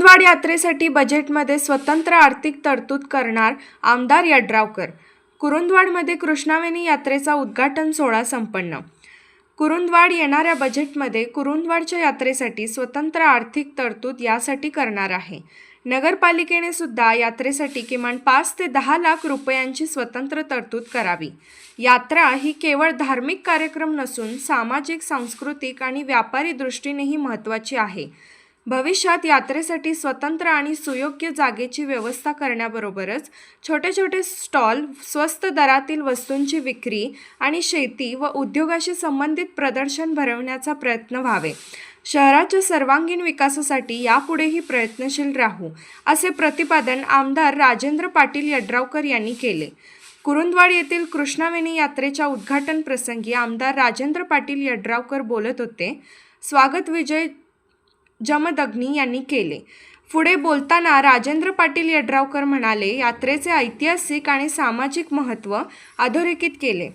कुरुंदवाड यात्रेसाठी बजेटमध्ये स्वतंत्र आर्थिक तरतूद करणार आमदार यड्रावकर। कुरुंदवाडमध्ये कृष्णावेणी यात्रेचा उद्घाटन सोहळा संपन्न। कुरुंदवाड येणाऱ्या बजेटमध्ये कुरुंदवाडच्या यात्रेसाठी स्वतंत्र आर्थिक तरतूद यासाठी करणार आहे। नगरपालिकेने सुद्धा यात्रेसाठी किमान 5 ते 10 लाख रुपयांची स्वतंत्र तरतूद करावी। यात्रा ही केवळ धार्मिक कार्यक्रम नसून सामाजिक, सांस्कृतिक आणि व्यापारी दृष्टीनेही महत्त्वाची आहे। भविष्यात यात्रेसाठी स्वतंत्र आणि सुयोग्य जागेची व्यवस्था करण्याबरोबरच छोटे छोटे स्टॉल, स्वस्त दरातील वस्तूंची विक्री आणि शेती व उद्योगाशी संबंधित प्रदर्शन भरवण्याचा प्रयत्न व्हावे। शहराच्या सर्वांगीण विकासासाठी यापुढेही प्रयत्नशील राहू, असे प्रतिपादन आमदार राजेंद्र पाटील यड्रावकर यांनी केले। कुरुंदवाड येथील कृष्णावेणी यात्रेच्या उद्घाटन प्रसंगी आमदार राजेंद्र पाटील यड्रावकर बोलत होते। स्वागत विजय जमदग्नी यांनी केले। पुढे बोलताना राजेंद्र पाटील यड्रावकर म्हणाले, यात्रेचे ऐतिहासिक आणि सामाजिक महत्त्व अधोरेखित केले।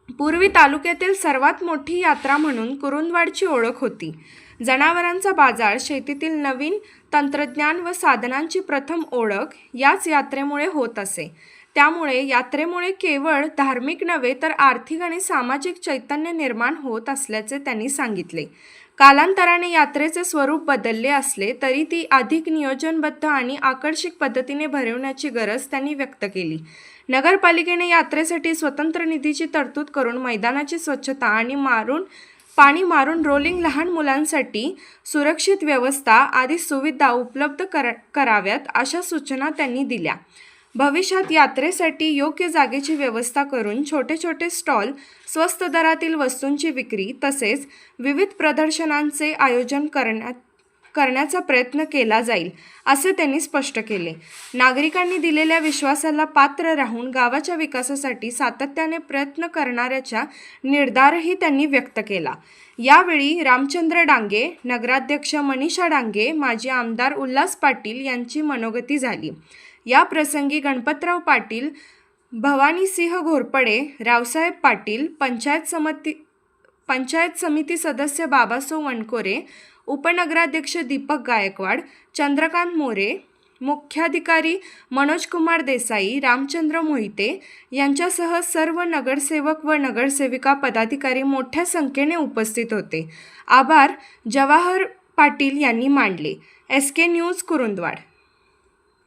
पूर्वी तालुक्यातील सर्वात मोठी यात्रा म्हणून कुरुंदवाडची ओळख होती। जनावरांचा बाजार, शेतीतील नवीन तंत्रज्ञान व साधनांची प्रथम ओळख याच यात्रेमुळे होत असे। त्यामुळे यात्रेमुळे केवळ धार्मिक नव्हे तर आर्थिक आणि सामाजिक चैतन्य निर्माण होत असल्याचे त्यांनी सांगितले। कालांतराने यात्रेचे स्वरूप बदलले असले तरी ती अधिक नियोजनबद्ध आणि आकर्षक पद्धतीने भरवण्याची गरज त्यांनी व्यक्त केली। नगरपालिकेने यात्रेसाठी स्वतंत्र निधीची तरतूद करून मैदानाची स्वच्छता आणि पाणी मारून रोलिंग, लहान मुलांसाठी सुरक्षित व्यवस्था आदी सुविधा उपलब्ध कराव्यात, अशा सूचना त्यांनी दिल्या। भविष्यात यात्रेसाठी योग्य जागेची व्यवस्था करून छोटे छोटे स्टॉल, स्वस्त दरातील वस्तूंची विक्री तसेच विविध प्रदर्शनांचे आयोजन करण्याचा प्रयत्न केला जाईल, असे त्यांनी स्पष्ट केले। नागरिकांनी दिलेल्या विश्वासाला पात्र राहून गावाच्या विकासासाठी सातत्याने प्रयत्न करण्याचा निर्धारही त्यांनी व्यक्त केला। यावेळी रामचंद्र डांगे, नगराध्यक्ष मनीषा डांगे, माजी आमदार उल्हास पाटील यांची मनोगती झाली। या प्रसंगी गणपतराव पाटील, भवानीसिंह घोरपडे, रावसाहेब पाटील, पंचायत समिती सदस्य बाबासो वनकोरे, उपनगराध्यक्ष दीपक गायकवाड, चंद्रकांत मोरे, मुख्याधिकारी मनोजकुमार देसाई, रामचंद्र मोहिते यांच्यासह सर्व नगरसेवक व नगरसेविका पदाधिकारी मोठ्या संख्येने उपस्थित होते। आभार जवाहर पाटील यांनी मानले। SK news Kurundwad.